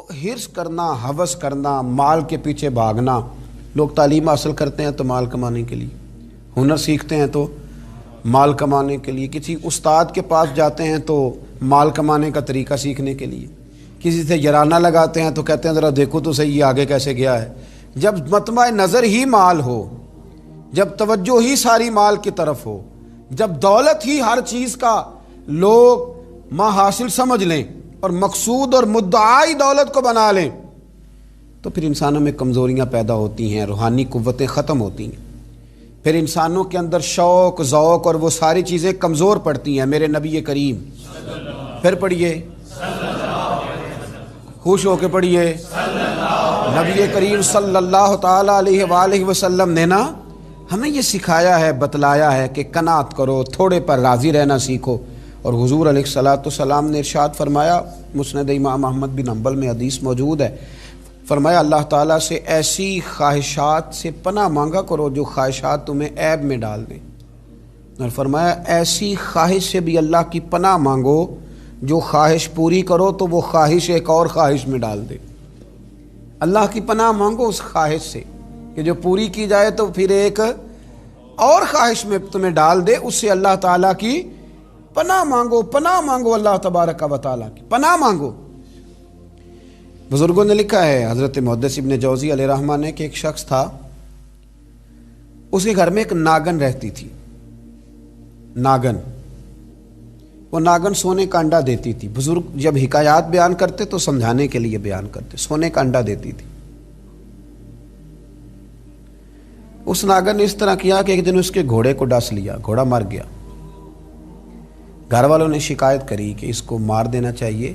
حرص کرنا، ہوس کرنا، مال کے پیچھے بھاگنا. لوگ تعلیم حاصل کرتے ہیں تو مال کمانے کے لیے، ہنر سیکھتے ہیں تو مال کمانے کے لیے، کسی استاد کے پاس جاتے ہیں تو مال کمانے کا طریقہ سیکھنے کے لیے، کسی سے یارانہ لگاتے ہیں تو کہتے ہیں ذرا دیکھو تو صحیح آگے کیسے گیا ہے. جب مطمع نظر ہی مال ہو، جب توجہ ہی ساری مال کی طرف ہو، جب دولت ہی ہر چیز کا لوگ ما حاصل سمجھ لیں اور مقصود اور مدعائی دولت کو بنا لیں، تو پھر انسانوں میں کمزوریاں پیدا ہوتی ہیں، روحانی قوتیں ختم ہوتی ہیں، پھر انسانوں کے اندر شوق، ذوق اور وہ ساری چیزیں کمزور پڑتی ہیں. میرے نبی کریم، پھر پڑھیے، خوش ہو کے پڑھیے، نبی کریم صلی اللہ تعالیٰ علیہ وآلہ وسلم نے نا ہمیں یہ سکھایا ہے، بتلایا ہے کہ قناعت کرو، تھوڑے پر راضی رہنا سیکھو. اور حضور علیہ الصلوۃ والسلام نے ارشاد فرمایا، مسند امام احمد بن حنبل میں حدیث موجود ہے، فرمایا اللہ تعالیٰ سے ایسی خواہشات سے پناہ مانگا کرو جو خواہشات تمہیں عیب میں ڈال دیں، اور فرمایا ایسی خواہش سے بھی اللہ کی پناہ مانگو جو خواہش پوری کرو تو وہ خواہش ایک اور خواہش میں ڈال دے. اللہ کی پناہ مانگو اس خواہش سے کہ جو پوری کی جائے تو پھر ایک اور خواہش میں تمہیں ڈال دے. اس سے اللہ تعالیٰ کی پناہ مانگو، پناہ مانگو، اللہ تبارک و تعالیٰ کی پناہ مانگو. بزرگوں نے لکھا ہے، حضرت محدث ابن جوزی علیہ رحمہ نے، کہ ایک شخص تھا، اس کے گھر میں ایک ناگن رہتی تھی. ناگن، وہ ناگن سونے کا انڈا دیتی تھی. بزرگ جب حکایات بیان کرتے تو سمجھانے کے لیے بیان کرتے. سونے کا انڈا دیتی تھی. اس ناگن نے اس طرح کیا کہ ایک دن اس کے گھوڑے کو ڈس لیا، گھوڑا مر گیا. گھر والوں نے شکایت کری کہ اس کو مار دینا چاہیے،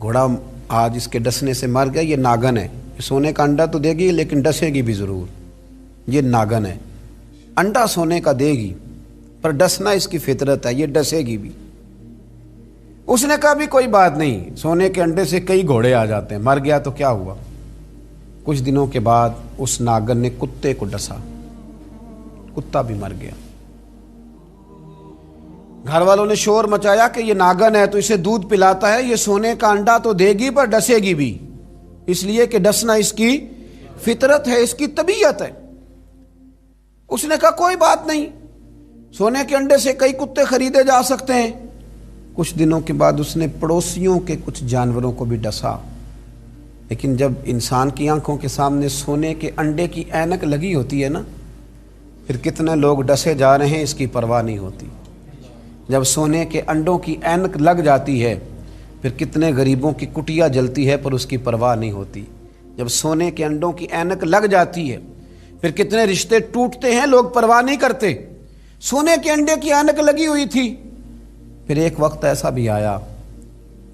گھوڑا آج اس کے ڈسنے سے مر گیا، یہ ناگن ہے، سونے کا انڈا تو دے گی لیکن ڈسے گی بھی ضرور، یہ ناگن ہے، انڈا سونے کا دے گی پر ڈسنا اس کی فطرت ہے، یہ ڈسے گی بھی. اس نے کہا بھی کوئی بات نہیں، سونے کے انڈے سے کئی گھوڑے آ جاتے ہیں، مر گیا تو کیا ہوا. کچھ دنوں کے بعد اس ناگن نے کتے کو ڈسا، کتا بھی مر گیا. گھر والوں نے شور مچایا کہ یہ ناگن ہے تو اسے دودھ پلاتا ہے، یہ سونے کا انڈا تو دے گی پر ڈسے گی بھی، اس لیے کہ ڈسنا اس کی فطرت ہے، اس کی طبیعت ہے. اس نے کہا کوئی بات نہیں، سونے کے انڈے سے کئی کتے خریدے جا سکتے ہیں. کچھ دنوں کے بعد اس نے پڑوسیوں کے کچھ جانوروں کو بھی ڈسا. لیکن جب انسان کی آنکھوں کے سامنے سونے کے انڈے کی اینک لگی ہوتی ہے نا، پھر کتنے لوگ ڈسے جا رہے ہیں اس کی پرواہ نہیں ہوتی. جب سونے کے انڈوں کی اینک لگ جاتی ہے پھر کتنے غریبوں کی کٹیا جلتی ہے پر اس کی پرواہ نہیں ہوتی. جب سونے کے انڈوں کی اینک لگ جاتی ہے پھر کتنے رشتے ٹوٹتے ہیں، لوگ پرواہ نہیں کرتے. سونے کے انڈے کی اینک لگی ہوئی تھی. پھر ایک وقت ایسا بھی آیا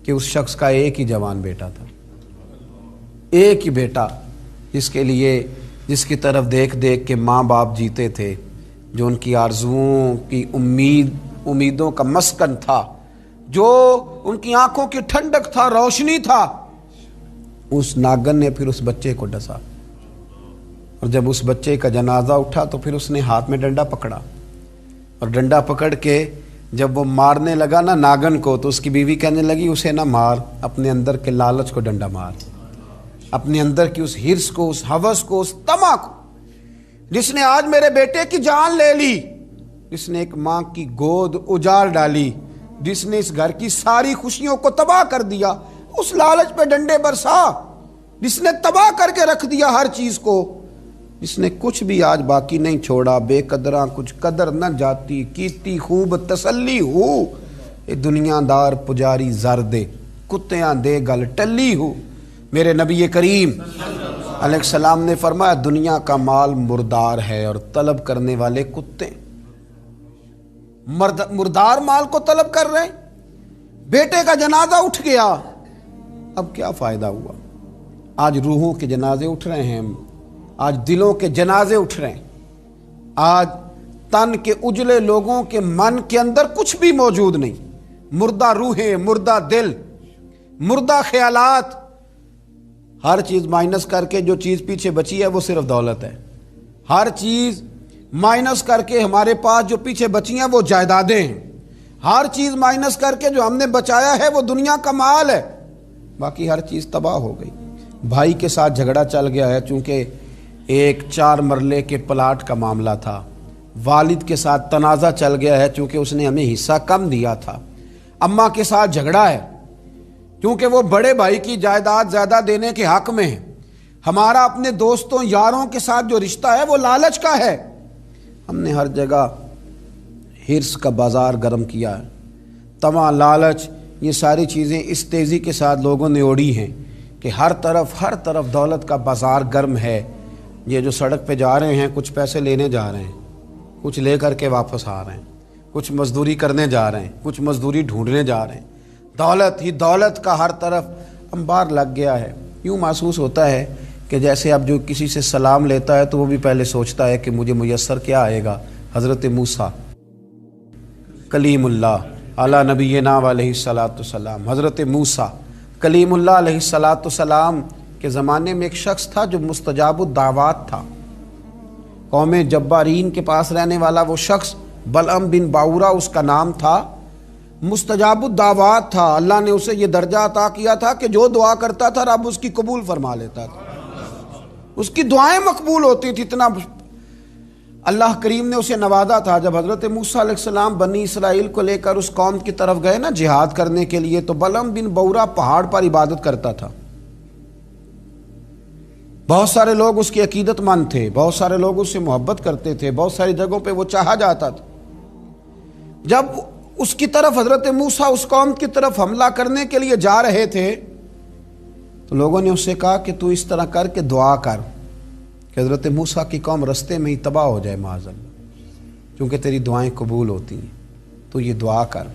کہ اس شخص کا ایک ہی جوان بیٹا تھا، ایک ہی بیٹا، جس کی طرف دیکھ دیکھ کے ماں باپ جیتے تھے، جو ان کی آرزوؤں کی امیدوں کا مسکن تھا، جو ان کی آنکھوں کی ٹھنڈک تھا، روشنی تھا. اس ناگن نے پھر اس بچے کو ڈسا، اور جب اس بچے کا جنازہ اٹھا تو پھر اس نے ہاتھ میں ڈنڈا پکڑا، اور ڈنڈا پکڑ کے جب وہ مارنے لگا نا ناگن کو، تو اس کی بیوی کہنے لگی اسے نہ مار، اپنے اندر کے لالچ کو ڈنڈا مار، اپنے اندر کی اس حرص کو، اس ہوس کو، اس طمع کو، جس نے آج میرے بیٹے کی جان لے لی، جس نے ایک ماں کی گود اجاڑ ڈالی، جس نے اس گھر کی ساری خوشیوں کو تباہ کر دیا، اس لالچ پہ ڈنڈے برسا، جس نے تباہ کر کے رکھ دیا ہر چیز کو، جس نے کچھ بھی آج باقی نہیں چھوڑا. بے قدراں کچھ قدر نہ جاتی، کیتی خوب تسلی ہو، اے دنیا دار پجاری زر دے، کتیاں دے گل ٹلی ہو. میرے نبی کریم علیہ السلام نے فرمایا دنیا کا مال مردار ہے اور طلب کرنے والے کتے. مردار مال کو طلب کر رہے. بیٹے کا جنازہ اٹھ گیا، اب کیا فائدہ ہوا؟ آج روحوں کے جنازے اٹھ رہے ہیں، آج دلوں کے جنازے اٹھ رہے ہیں. آج تن کے اجلے لوگوں کے من کے اندر کچھ بھی موجود نہیں، مردہ روحیں، مردہ دل، مردہ خیالات. ہر چیز مائنس کر کے جو چیز پیچھے بچی ہے وہ صرف دولت ہے. ہر چیز مائنس کر کے ہمارے پاس جو پیچھے بچی ہیں وہ جائیدادیں ہیں. ہر چیز مائنس کر کے جو ہم نے بچایا ہے وہ دنیا کا مال ہے. باقی ہر چیز تباہ ہو گئی۔ بھائی کے ساتھ جھگڑا چل گیا ہے، چونکہ ایک 4 مرلے کے پلاٹ کا معاملہ تھا۔ والد کے ساتھ تنازع چل گیا ہے، چونکہ اس نے ہمیں حصہ کم دیا تھا۔ اماں کے ساتھ جھگڑا ہے، کیونکہ وہ بڑے بھائی کی جائیداد زیادہ دینے کے حق میں ہے۔ ہمارا اپنے دوستوں یاروں کے ساتھ جو رشتہ ہے وہ لالچ کا ہے۔ ہم نے ہر جگہ حرص کا بازار گرم کیا ہے، طمع، لالچ، یہ ساری چیزیں اس تیزی کے ساتھ لوگوں نے اوڑھی ہیں کہ ہر طرف دولت کا بازار گرم ہے۔ یہ جو سڑک پہ جا رہے ہیں، کچھ پیسے لینے جا رہے ہیں، کچھ لے کر کے واپس آ رہے ہیں، کچھ مزدوری کرنے جا رہے ہیں، کچھ مزدوری ڈھونڈنے جا رہے ہیں۔ دولت ہی دولت کا ہر طرف انبار لگ گیا ہے۔ یوں محسوس ہوتا ہے کہ جیسے اب جو کسی سے سلام لیتا ہے تو وہ بھی پہلے سوچتا ہے کہ مجھے میسر کیا آئے گا۔ حضرت موسیٰ کلیم اللہ علی نبینا علیہ الصلاۃ والسلام، حضرت موسیٰ کلیم اللہ علیہ الصلاۃ والسلام کے زمانے میں ایک شخص تھا جو مستجاب الدعوات تھا۔ قوم جبارین کے پاس رہنے والا وہ شخص بلعم بن باورا اس کا نام تھا، مستجاب الدعوات تھا۔ اللہ نے اسے یہ درجہ عطا کیا تھا کہ جو دعا کرتا تھا رب اس کی قبول فرما لیتا تھا، اس کی دعائیں مقبول ہوتی تھی۔ اتنا اللہ کریم نے اسے نوازا تھا۔ جب حضرت موسیٰ علیہ السلام بنی اسرائیل کو لے کر اس قوم کی طرف گئے نا جہاد کرنے کے لیے، تو بلعم بن باورا پہاڑ پر عبادت کرتا تھا۔ بہت سارے لوگ اس کے عقیدت مند تھے، بہت سارے لوگ اس سے محبت کرتے تھے، بہت ساری جگہوں پہ وہ چاہا جاتا تھا۔ جب اس کی طرف حضرت موسیٰ اس قوم کی طرف حملہ کرنے کے لیے جا رہے تھے تو لوگوں نے اس سے کہا کہ تو اس طرح کر کے دعا کر کہ حضرت موسیٰ کی قوم رستے میں ہی تباہ ہو جائے معاذ اللہ، کیونکہ تیری دعائیں قبول ہوتی ہیں، تو یہ دعا کر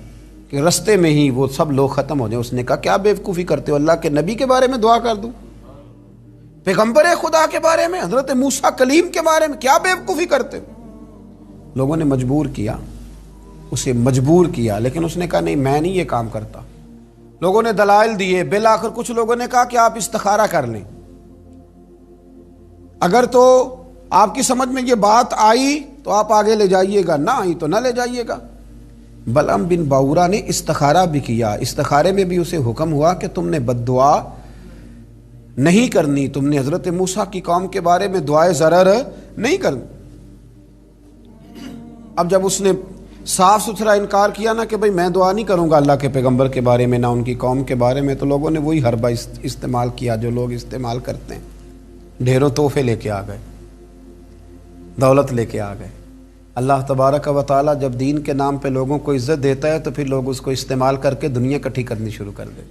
کہ رستے میں ہی وہ سب لوگ ختم ہو جائیں۔ اس نے کہا کیا بیوقوفی کرتے ہو، اللہ کے نبی کے بارے میں دعا کر دوں، پیغمبر خدا کے بارے میں، حضرت موسیٰ کلیم کے بارے میں کیا بیوقوفی کرتے ہو؟ لوگوں نے مجبور کیا، اسے مجبور کیا، لیکن اس نے کہا نہیں میں نہیں یہ کام کرتا۔ لوگوں نے دلائل دیے، بالآخر کچھ لوگوں نے کہا کہ آپ استخارہ کر لیں، اگر تو آپ کی سمجھ میں یہ بات آئی تو آپ آگے لے جائیے گا، نہ آئی تو نہ لے جائیے گا۔ بلعم بن باورا نے استخارہ بھی کیا، استخارے میں بھی اسے حکم ہوا کہ تم نے بد دعا نہیں کرنی، تم نے حضرت موسیٰ کی قوم کے بارے میں دعائے ضرر نہیں کرنی۔ اب جب اس نے صاف ستھرا انکار کیا نا کہ بھئی میں دعا نہیں کروں گا اللہ کے پیغمبر کے بارے میں، نہ ان کی قوم کے بارے میں، تو لوگوں نے وہی حربہ استعمال کیا جو لوگ استعمال کرتے ہیں۔ ڈھیروں تحفے لے کے آ گئے، دولت لے کے آ گئے۔ اللہ تبارک و تعالیٰ جب دین کے نام پہ لوگوں کو عزت دیتا ہے تو پھر لوگ اس کو استعمال کر کے دنیا اکٹھی کرنی شروع کر دیں،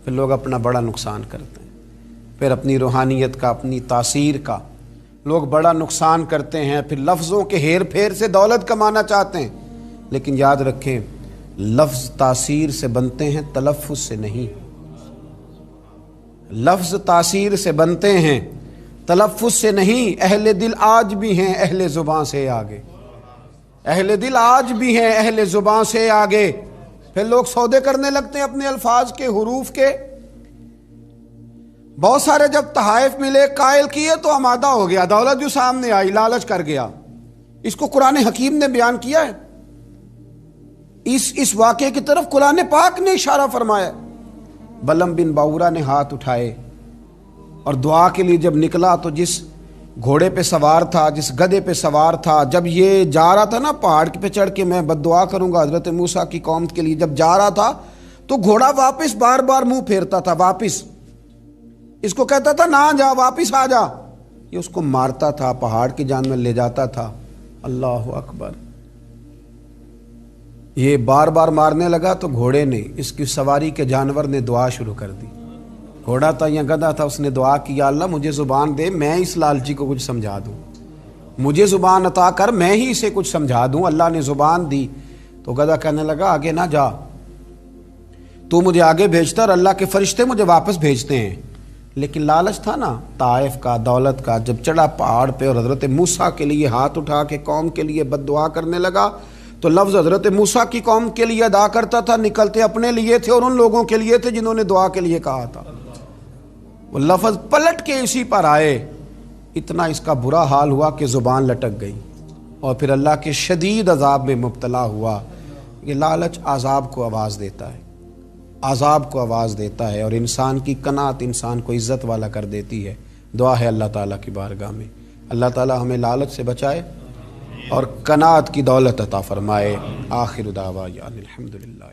پھر لوگ اپنا بڑا نقصان کرتے ہیں، پھر اپنی روحانیت کا، اپنی تاثیر کا لوگ بڑا نقصان کرتے ہیں، پھر لفظوں کے ہیر پھیر سے دولت کمانا چاہتے ہیں۔ لیکن یاد رکھیں لفظ تاثیر سے بنتے ہیں، تلفظ سے نہیں۔ لفظ تاثیر سے بنتے ہیں، تلفظ سے نہیں۔ اہل دل آج بھی ہیں اہل زباں سے آگے، اہل دل آج بھی ہیں اہل زباں سے آگے۔ پھر لوگ سودے کرنے لگتے ہیں اپنے الفاظ کے، حروف کے۔ بہت سارے جب تحائف ملے، قائل کیے تو آمادہ ہو گیا، دولت جو سامنے آئی لالچ کر گیا۔ اس کو قرآن حکیم نے بیان کیا ہے، اس واقعے کی طرف قرآن پاک نے اشارہ فرمایا۔ بلعم بن باورا نے ہاتھ اٹھائے اور دعا کے لیے جب نکلا تو جس گھوڑے پہ سوار تھا، جس گدھے پہ سوار تھا، جب یہ جا رہا تھا نا پہاڑ پہ چڑھ کے میں بد دعا کروں گا حضرت موسیٰ کی قوم کے لیے، جب جا رہا تھا تو گھوڑا واپس بار بار منہ پھیرتا تھا، واپس اس کو کہتا تھا نہ جا، واپس آ جا۔ یہ اس کو مارتا تھا، پہاڑ کی جان میں لے جاتا تھا۔ اللہ اکبر۔ یہ بار بار مارنے لگا تو گھوڑے نے، اس کی سواری کے جانور نے دعا شروع کر دی۔ گھوڑا تھا یا گدھا تھا، اس نے دعا کی یا اللہ مجھے زبان دے، میں اس لالچی کو کچھ سمجھا دوں، مجھے زبان عطا کر، میں ہی اسے کچھ سمجھا دوں۔ اللہ نے زبان دی تو گدھا کہنے لگا آگے نہ جا، تو مجھے آگے بھیجتا اور اللہ کے فرشتے مجھے واپس بھیجتے ہیں۔ لیکن لالچ تھا نا طائف کا، دولت کا، جب چڑھا پہاڑ پہ اور حضرت موسیٰ کے لیے ہاتھ اٹھا کے قوم کے لیے بد دعا کرنے لگا تو لفظ حضرت موسیٰ کی قوم کے لیے ادا کرتا تھا، نکلتے اپنے لیے تھے اور ان لوگوں کے لیے تھے جنہوں نے دعا کے لیے کہا تھا۔ وہ لفظ پلٹ کے اسی پر آئے، اتنا اس کا برا حال ہوا کہ زبان لٹک گئی اور پھر اللہ کے شدید عذاب میں مبتلا ہوا۔ یہ لالچ عذاب کو آواز دیتا ہے، عذاب کو آواز دیتا ہے، اور انسان کی قناعت انسان کو عزت والا کر دیتی ہے۔ دعا ہے اللہ تعالیٰ کی بارگاہ میں اللہ تعالیٰ ہمیں لالچ سے بچائے اور قناعت کی دولت عطا فرمائے۔ آخر دعوانا الحمدللہ۔